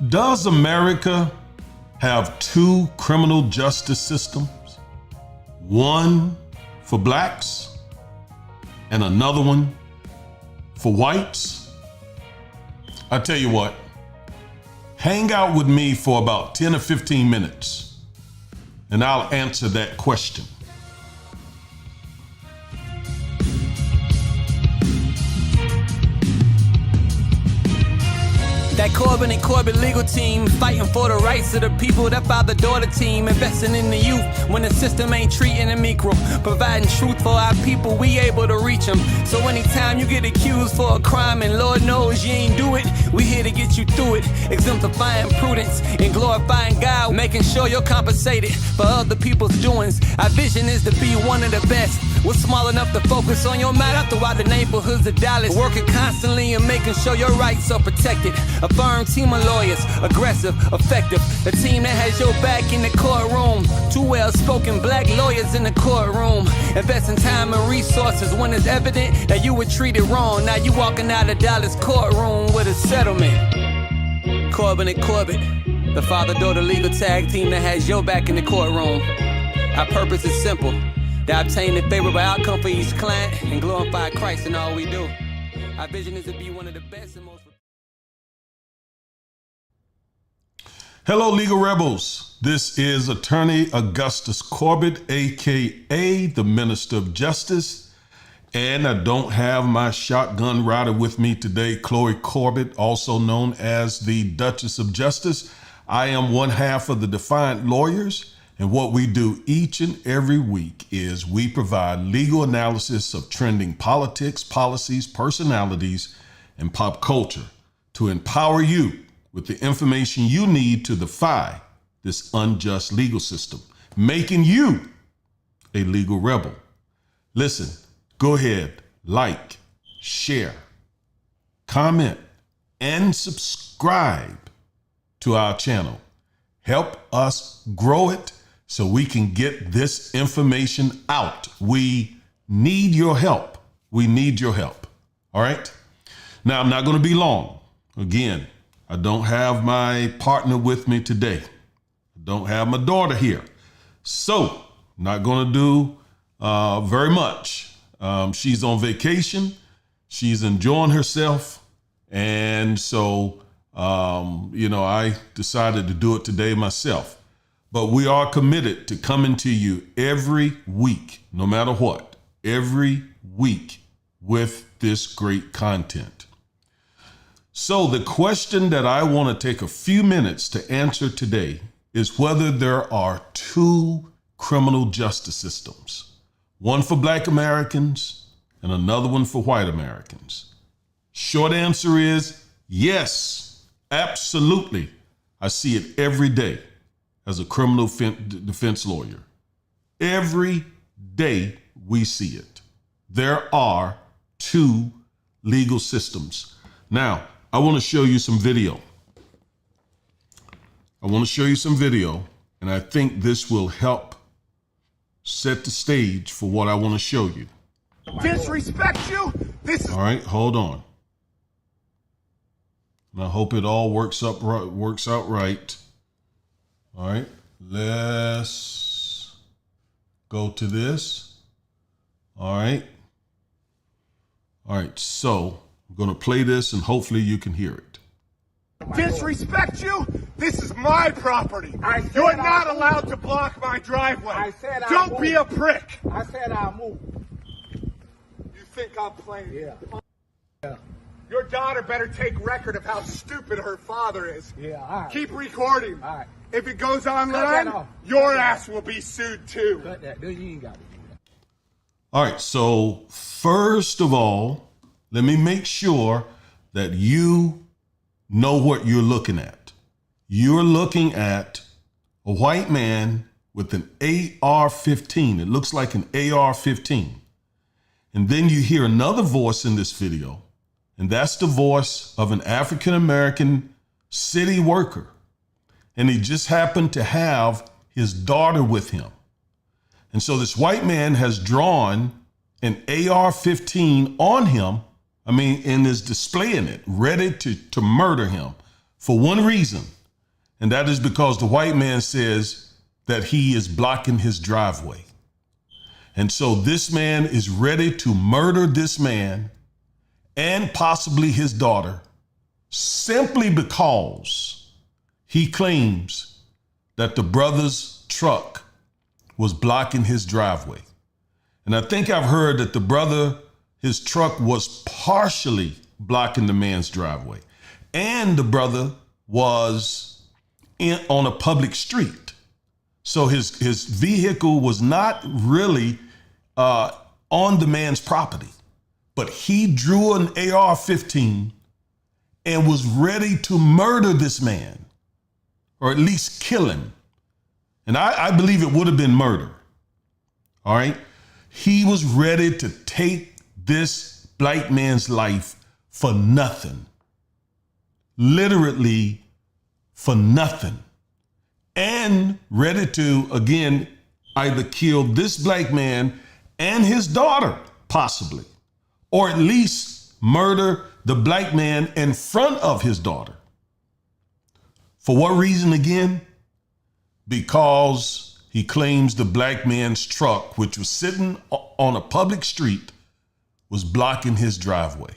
Does America have two criminal justice systems? One for blacks and another one for whites? I tell you what, hang out with me for about 10 or 15 minutes and I'll answer that question. That Corbin and Corbett legal team fighting for the rights of the people. That father-daughter team investing in the youth when the system ain't treating them equal. Providing truth for our people, we able to reach them. So anytime you get accused for a crime and Lord knows you ain't do it, we here to get you through it. Exemplifying prudence and glorifying God, making sure you're compensated for other people's doings. Our vision is to be one of the best. We're small enough to focus on your matter throughout the neighborhoods of Dallas. Working constantly and making sure your rights are protected. A firm team of lawyers, aggressive, effective. A team that has your back in the courtroom. Two well-spoken black lawyers in the courtroom. Investing time and resources when it's evident that you were treated wrong. Now you walking out of Dallas courtroom with a settlement. Corbin and Corbett, the father-daughter legal tag team that has your back in the courtroom. Our purpose is simple. To obtain the favorable outcome for each client and glorify Christ in all we do. Our vision is to be one of the best and most... Hello, legal rebels. This is Attorney Augustus Corbett, aka the Minister of Justice. And I don't have my shotgun rider with me today, Chloe Corbett, also known as the Duchess of Justice. I am one half of the Defiant Lawyers. And what we do each and every week is we provide legal analysis of trending politics, policies, personalities, and pop culture to empower you with the information you need to defy this unjust legal system, making you a legal rebel. Listen, go ahead, like, share, comment, and subscribe to our channel. Help us grow it so we can get this information out. We need your help. We need your help. All right. Now, I'm not going to be long. Again, I don't have my partner with me today. I don't have my daughter here. So I'm not going to do very much. She's on vacation. She's enjoying herself. And so, I decided to do it today myself. But we are committed to coming to you every week, no matter what, every week with this great content. So the question that I want to take a few minutes to answer today is whether there are two criminal justice systems, one for Black Americans and another one for white Americans. Short answer is yes, absolutely. I see it every day. As a criminal defense lawyer, every day we see it. There are two legal systems. Now, I want to show you some video. And I think this will help set the stage for what I want to show you. Disrespect you? All right, hold on. And I hope it all works out right. All right, let's go to this. All right, so I'm going to play this and hopefully you can hear it. Disrespect you? This is my property. You're not allowed to block my driveway. Don't be a prick. I said I'll move. You think I'm playing? Yeah. Your daughter better take record of how stupid her father is. Yeah, all right. Keep recording. All right. If it goes Cut online, that off. your ass will be sued too. Cut that. You ain't got to do that. All right, so first of all, let me make sure that you know what you're looking at. You're looking at a white man with an AR-15. It looks like an AR-15. And then you hear another voice in this video, and that's the voice of an African-American city worker. And he just happened to have his daughter with him. And so this white man has drawn an AR-15 on him, and is displaying it, ready to murder him. for one reason, and that is because the white man says that he is blocking his driveway. And so this man is ready to murder this man and possibly his daughter simply because he claims that the brother's truck was blocking his driveway. And I think I've heard that his truck was partially blocking the man's driveway. And the brother was on a public street. So his vehicle was not really on the man's property, but he drew an AR-15 and was ready to murder this man, or at least kill him. And I believe it would have been murder. All right. He was ready to take this black man's life for nothing. Literally for nothing. And ready to, again, either kill this black man and his daughter, possibly, or at least murder the black man in front of his daughter. For what reason again? Because he claims the black man's truck, which was sitting on a public street, was blocking his driveway.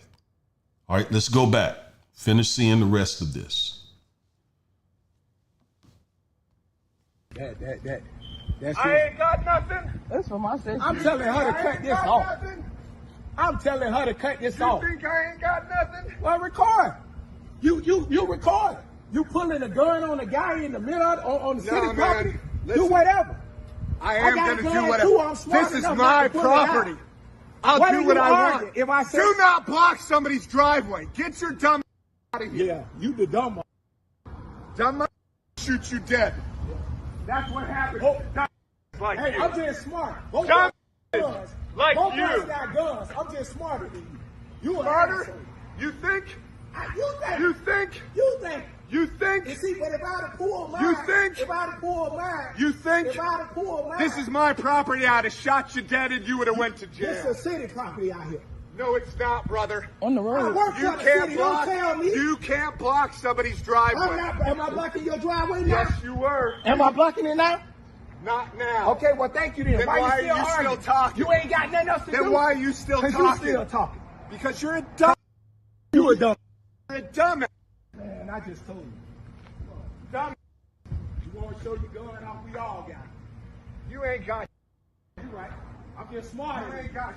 All right, let's go back. Finish seeing the rest of this. That's I it. ain't got nothing. That's what I said. I'm telling her to cut this off. I'm telling her to cut this off. You think I ain't got nothing? Well, record. You record. You pulling a gun on a guy in the middle on the city man. property. Listen. Do whatever. I am got going to a gun do too. whatever. I'm smart This is enough my not to pull it out. property. I'll Why do do what you I argue? want. If I say Do not block somebody's driveway. Get your dumb out of here. yeah, you the dumb one. Dumb shoot you dead. That's what happened. Dumb like Hey, you. I'm just smart. Both Dumb of us guns. like Both you. of us got guns. I'm just smarter than you. You an Smarter? asshole. You think? You think? You think? You think? You think? You see, but if I'd have pulled mine, You think? If I'd have pulled mine, You think? If I'd have pulled mine, This is my property. I'd have shot you dead and you would have went to this jail. is city property out here. No, it's not, brother. On the road. I work You for the can't city. block. Don't tell me. You can't block somebody's I'm driveway. not. Am I blocking your driveway now? Yes, you were. Am I blocking it now? Not now. Okay, well, thank you then. Then why are you still arguing? talking? You ain't got nothing else to do. Then why are you still 'Cause talking? you still talking. Because you're a dumb. You a dumb. You're a dumb. Man, I just told you. Dumb. You want to show your gun off? We all got it. You ain't got. You right. I'm just smart. You ain't got.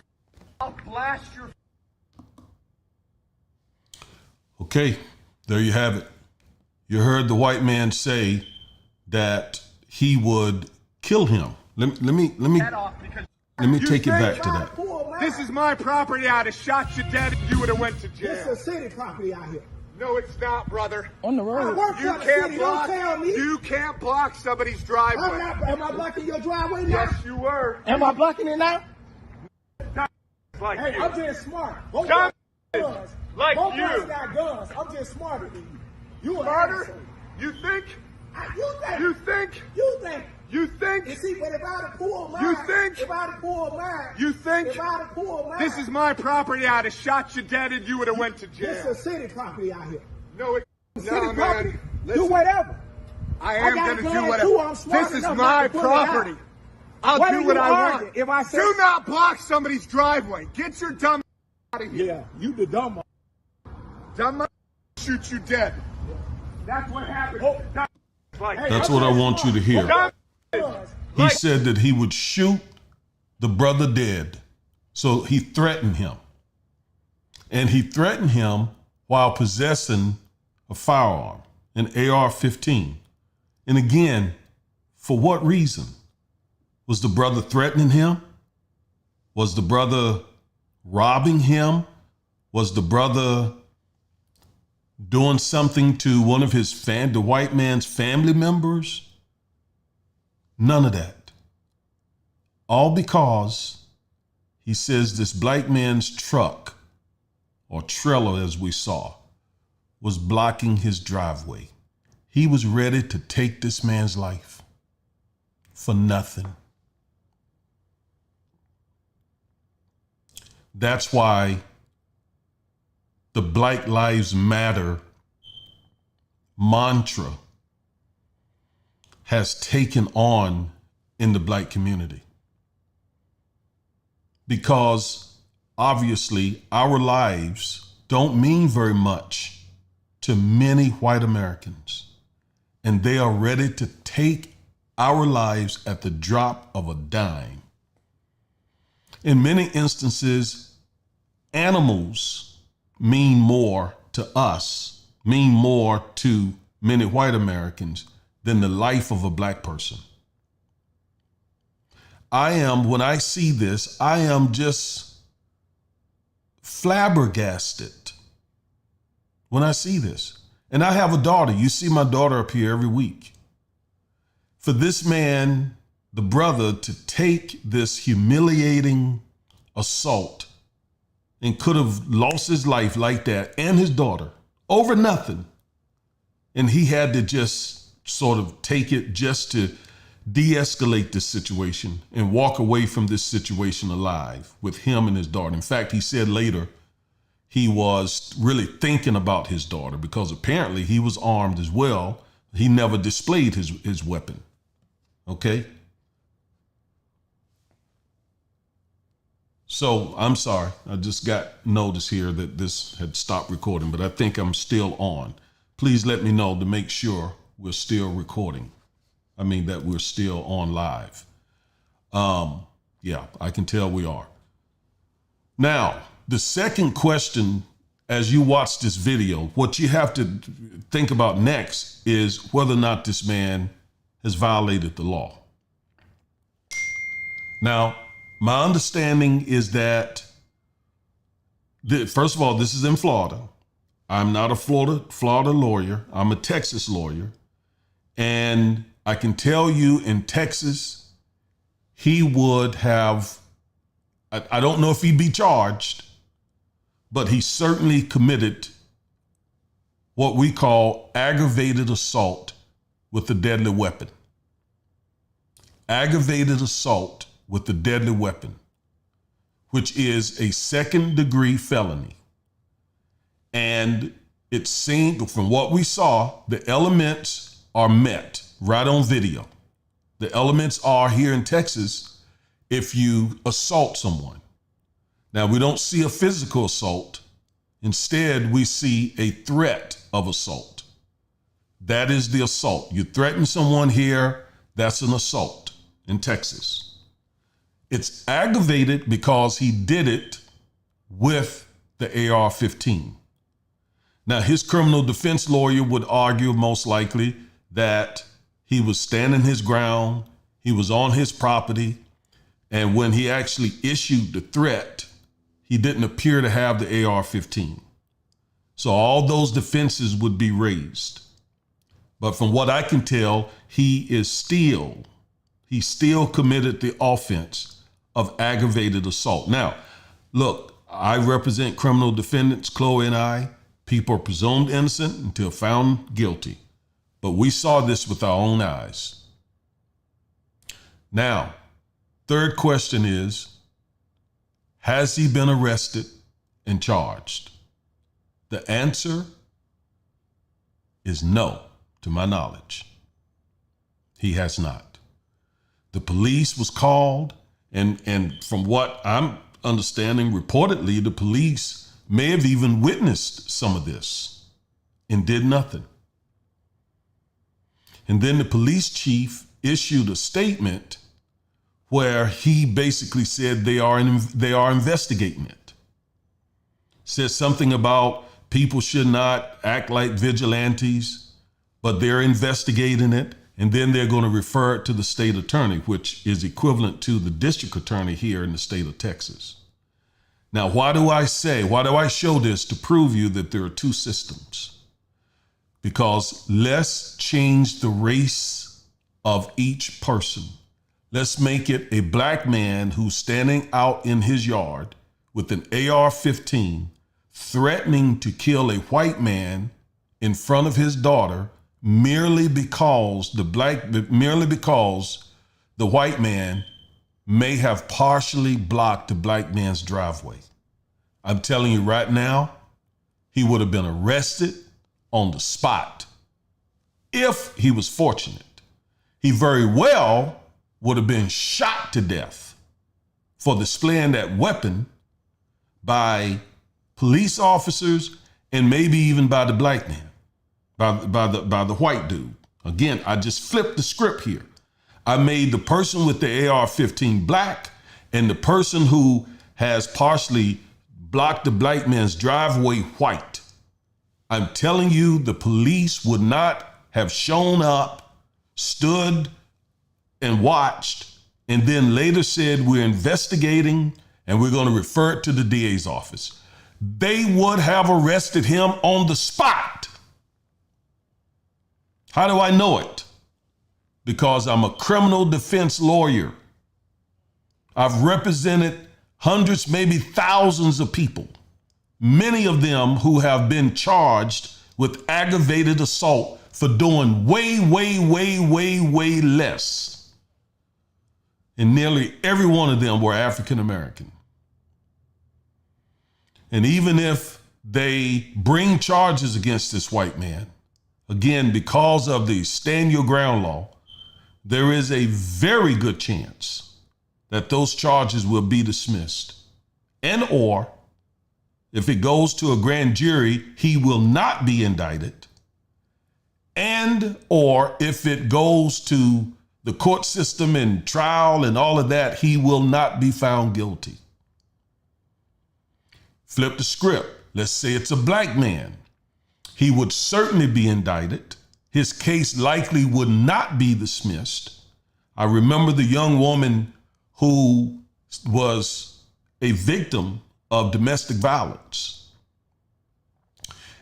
I'll blast your. Okay, there you have it. You heard the white man say that he would kill him. Let me Head off because you take it think back to that. This is my property. I'd have shot you dead and you would have went to This jail. is city property out here. No, it's not, brother. On the road. I work You for the can't city. block. Don't tell me. You can't block somebody's I'm driveway. not. Am I blocking your driveway now? Yes, you were. Am I blocking it now? Like Hey, you. I'm just smart. Both Dumb of us got guns. like Both you. of us got guns. I'm just smarter than you. You an Smarter? asshole. You think? You think? You think? You think? You think? You see, but if I'd have pulled mine, You think? If I'd have pulled mine, You think? If I'd have pulled mine, This is my property. I'd have shot you dead and you would have went to this jail. is city property out here. No, it's City no, property. man. Do Listen, whatever. I I am got going to a do gun, whatever. too. I'm smart This is enough my not to pull it out. property. I'll Why do do what you I argue? want. If I say- Do not block somebody's driveway. Get your dumb out of here. Yeah, you the dumb one. Dumb shoot you dead. That's what happened. Like Hey, That's I'm what I just want you smart. to hear. dumb. He said that he would shoot the brother dead. So he threatened him. And he threatened him while possessing a firearm, an AR-15. And again, for what reason? Was the brother threatening him? Was the brother robbing him? Was the brother doing something to one of the white man's family members? None of that. All because he says this black man's truck, or trailer as we saw, was blocking his driveway. He was ready to take this man's life for nothing. That's why the Black Lives Matter mantra has taken on in the black community. Because obviously our lives don't mean very much to many white Americans, and they are ready to take our lives at the drop of a dime. In many instances, animals mean more to us, mean more to many white Americans than the life of a black person. When I see this, I am just flabbergasted when I see this. And I have a daughter. You see my daughter up here every week. For this man, the brother, to take this humiliating assault and could have lost his life like that and his daughter over nothing. And he had to just sort of take it just to de-escalate this situation and walk away from this situation alive with him and his daughter. In fact, he said later he was really thinking about his daughter because apparently he was armed as well. He never displayed his weapon. Okay? So I'm sorry. I just got notice here that this had stopped recording, but I think I'm still on. Please let me know to make sure we're still recording. I mean, that we're still on live. Yeah, I can tell we are. Now, the second question, as you watch this video, what you have to think about next is whether or not this man has violated the law. Now, my understanding is that, first of all, this is in Florida. I'm not a Florida lawyer. I'm a Texas lawyer. And I can tell you in Texas, he would have, I don't know if he'd be charged, but he certainly committed what we call aggravated assault with a deadly weapon. Aggravated assault with a deadly weapon, which is a second-degree felony. And it seemed, from what we saw, the elements are met right on video. The elements are here in Texas if you assault someone. Now, we don't see a physical assault. Instead, we see a threat of assault. That is the assault. You threaten someone here, that's an assault in Texas. It's aggravated because he did it with the AR-15. Now, his criminal defense lawyer would argue most likely that he was standing his ground, he was on his property, and when he actually issued the threat, he didn't appear to have the AR-15. So all those defenses would be raised. But from what I can tell, he still committed the offense of aggravated assault. Now, look, I represent criminal defendants, Chloe and I. People are presumed innocent until found guilty. But we saw this with our own eyes. Now, third question is, has he been arrested and charged? The answer is no, to my knowledge. He has not. The police was called, and from what I'm understanding, reportedly, the police may have even witnessed some of this and did nothing. And then the police chief issued a statement where he basically said they are investigating it. Said something about people should not act like vigilantes, but they're investigating it, and then they're going to refer it to the state attorney, which is equivalent to the district attorney here in the state of Texas. Now, why do I show this? To prove you that there are two systems. Because let's change the race of each person. Let's make it a black man who's standing out in his yard with an AR-15, threatening to kill a white man in front of his daughter merely because the white man may have partially blocked the black man's driveway. I'm telling you right now, he would have been arrested on the spot if he was fortunate, he very well would have been shot to death for displaying that weapon by police officers and maybe even by the black man, by the white dude. Again, I just flipped the script here. I made the person with the AR-15 black and the person who has partially blocked the black man's driveway white. I'm telling you, the police would not have shown up, stood and watched, and then later said, we're investigating and we're going to refer it to the DA's office. They would have arrested him on the spot. How do I know it? Because I'm a criminal defense lawyer. I've represented hundreds, maybe thousands of people, many of them who have been charged with aggravated assault for doing way less. And nearly every one of them were African American. And even if they bring charges against this white man, again, because of the stand your ground law, there is a very good chance that those charges will be dismissed. And or if it goes to a grand jury, he will not be indicted. And or if it goes to the court system and trial and all of that, he will not be found guilty. Flip the script. Let's say it's a black man. He would certainly be indicted. His case likely would not be dismissed. I remember the young woman who was a victim of domestic violence.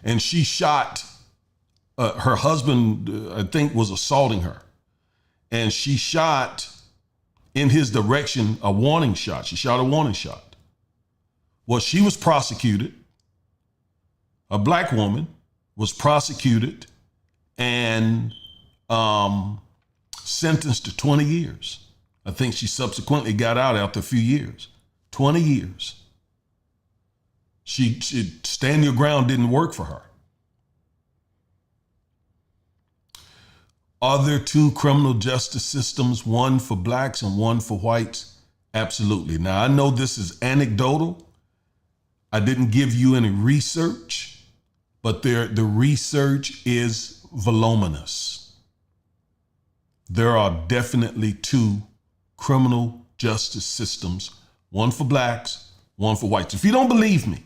And she shot, her husband, I think, was assaulting her. And she shot in his direction a warning shot. She shot a warning shot. Well, she was prosecuted. A black woman was prosecuted and sentenced to 20 years. I think she subsequently got out after a few years. 20 years. She stand your ground didn't work for her. Are there two criminal justice systems, one for blacks and one for whites? Absolutely. Now, I know this is anecdotal. I didn't give you any research, but the research is voluminous. There are definitely two criminal justice systems, one for blacks, one for whites. If you don't believe me,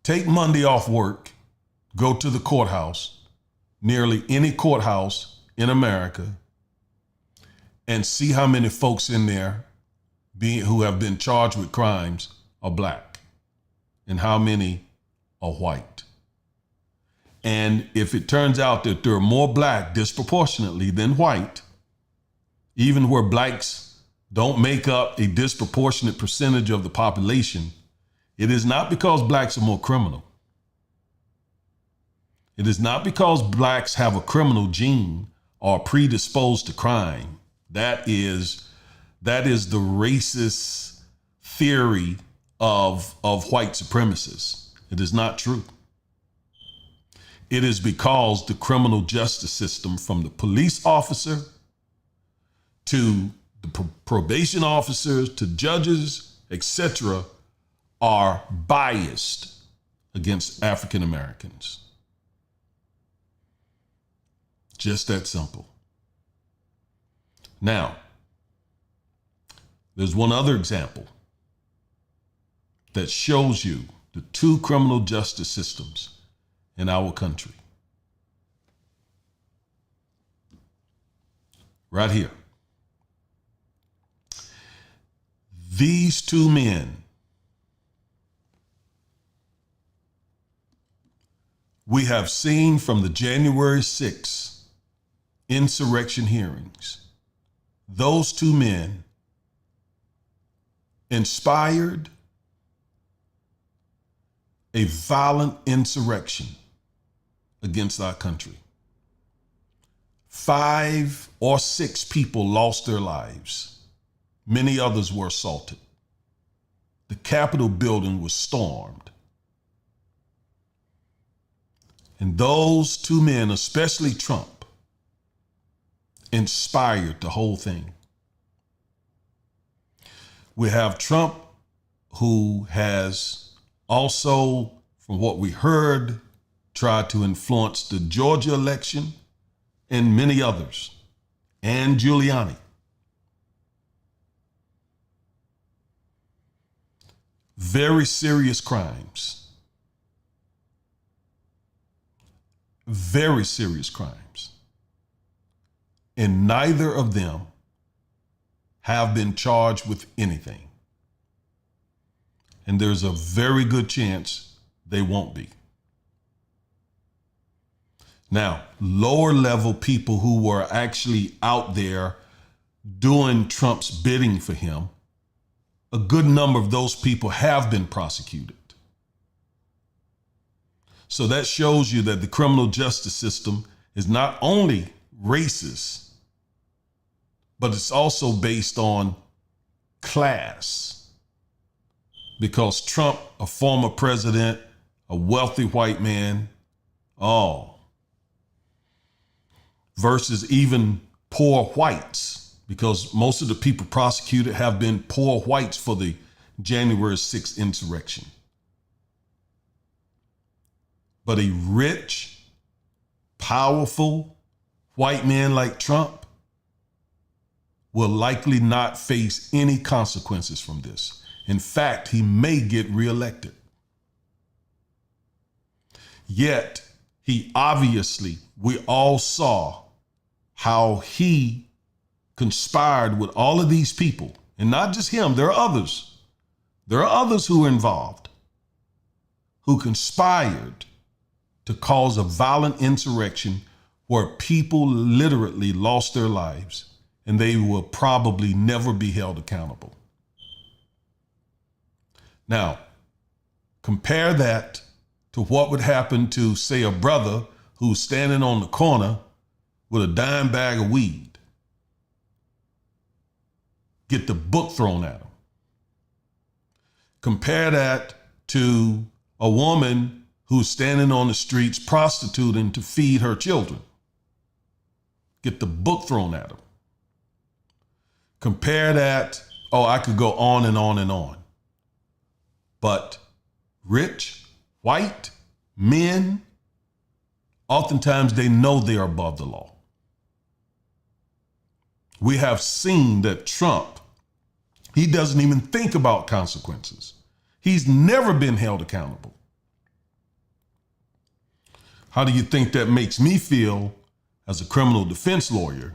take Monday off work, go to the courthouse, nearly any courthouse in America, and see how many folks in there who have been charged with crimes are black and how many are white. And if it turns out that there are more black disproportionately than white, even where blacks don't make up a disproportionate percentage of the population, it is not because blacks are more criminal. It is not because blacks have a criminal gene or are predisposed to crime. That is the racist theory of white supremacists. It is not true. It is because the criminal justice system, from the police officer to the probation officers to judges, etc., are biased against African Americans. Just that simple. Now, there's one other example that shows you the two criminal justice systems in our country. Right here. These two men, we have seen from the January 6th insurrection hearings, those two men inspired a violent insurrection against our country. 5 or 6 people lost their lives. Many others were assaulted. The Capitol building was stormed. And those two men, especially Trump, inspired the whole thing. We have Trump, who has also, from what we heard, tried to influence the Georgia election and many others, and Giuliani. Very serious crimes. Very serious crimes. And neither of them have been charged with anything. And there's a very good chance they won't be. Now, lower level people who were actually out there doing Trump's bidding for him, a good number of those people have been prosecuted. So that shows you that the criminal justice system is not only racist, but it's also based on class. Because Trump, a former president, a wealthy white man, versus even poor whites, because most of the people prosecuted have been poor whites for the January 6th insurrection. But a rich, powerful white man like Trump will likely not face any consequences from this. In fact, he may get reelected. Yet, he obviously, we all saw how he conspired with all of these people. And not just him, there are others. There are others who are involved, who conspired to cause a violent insurrection where people literally lost their lives and they will probably never be held accountable. Now, compare that to what would happen to, say, a brother who's standing on the corner with a dime bag of weed. Get the book thrown at him. Compare that to a woman who's standing on the streets prostituting to feed her children. Get the book thrown at him. Compare that, I could go on and on and on. But rich, white men, oftentimes they know they are above the law. We have seen that Trump, he doesn't even think about consequences. He's never been held accountable. How do you think that makes me feel as a criminal defense lawyer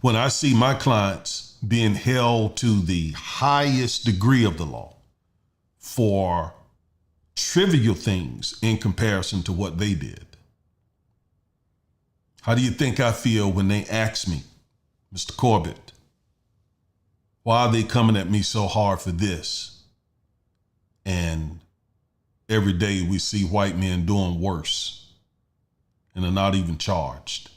when I see my clients being held to the highest degree of the law for trivial things in comparison to what they did? How do you think I feel when they ask me, Mr. Corbett, why are they coming at me so hard for this? And every day we see white men doing worse and are not even charged.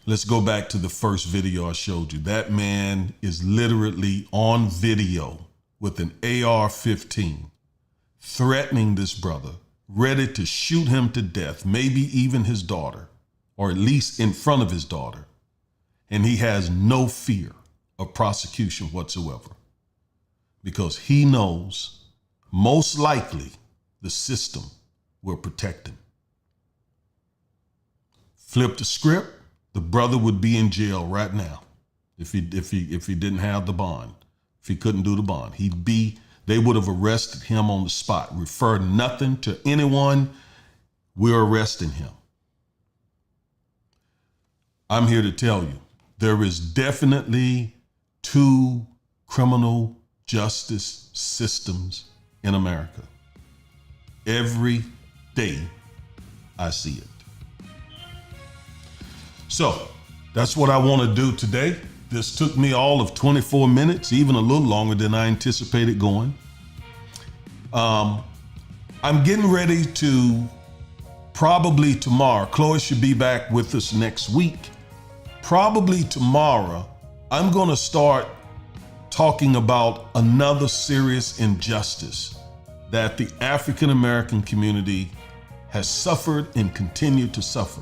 Let's go back to the first video I showed you. That man is literally on video with an AR-15 threatening this brother, ready to shoot him to death, maybe even his daughter, or at least in front of his daughter. And he has no fear of prosecution whatsoever because he knows most likely the system will protect him. Flip the script, the brother would be in jail right now if he didn't have the bond. If he couldn't do the bond, they would have arrested him on the spot. Refer nothing to anyone. We're arresting him. I'm here to tell you, there is definitely two criminal justice systems in America. Every day I see it. So that's what I want to do today. This took me all of 24 minutes, even a little longer than I anticipated going. I'm getting ready to probably tomorrow. Chloe should be back with us next week. Probably tomorrow, I'm going to start talking about another serious injustice that the African American community has suffered and continue to suffer.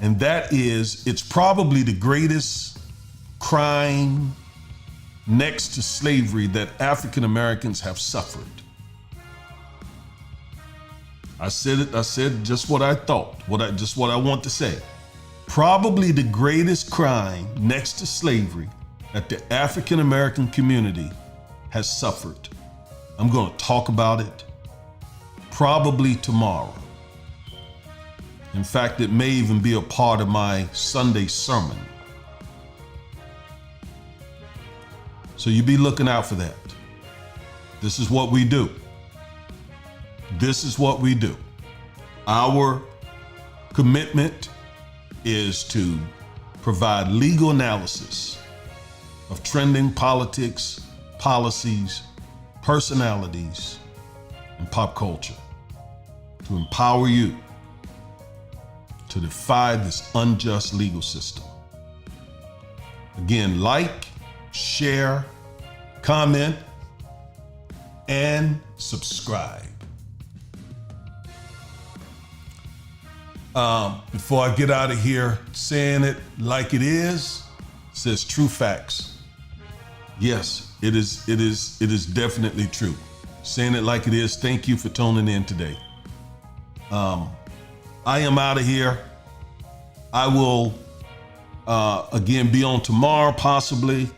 And that is, it's probably the greatest crime next to slavery that African Americans have suffered. I said it, I said just what I thought, what I want to say. Probably the greatest crime next to slavery that the African American community has suffered. I'm going to talk about it probably tomorrow. In fact, it may even be a part of my Sunday sermon. So you be looking out for that. This is what we do. This is what we do. Our commitment is to provide legal analysis of trending politics, policies, personalities, and pop culture to empower you to defy this unjust legal system. Again, like, share, comment, and subscribe. Before I get out of here, saying it like it is, says true facts. Yes, it is definitely true. Saying it like it is, thank you for tuning in today. I am out of here. I will, again, be on tomorrow, possibly,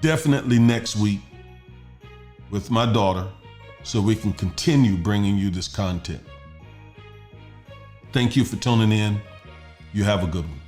definitely next week with my daughter, so we can continue bringing you this content. Thank you for tuning in. You have a good one.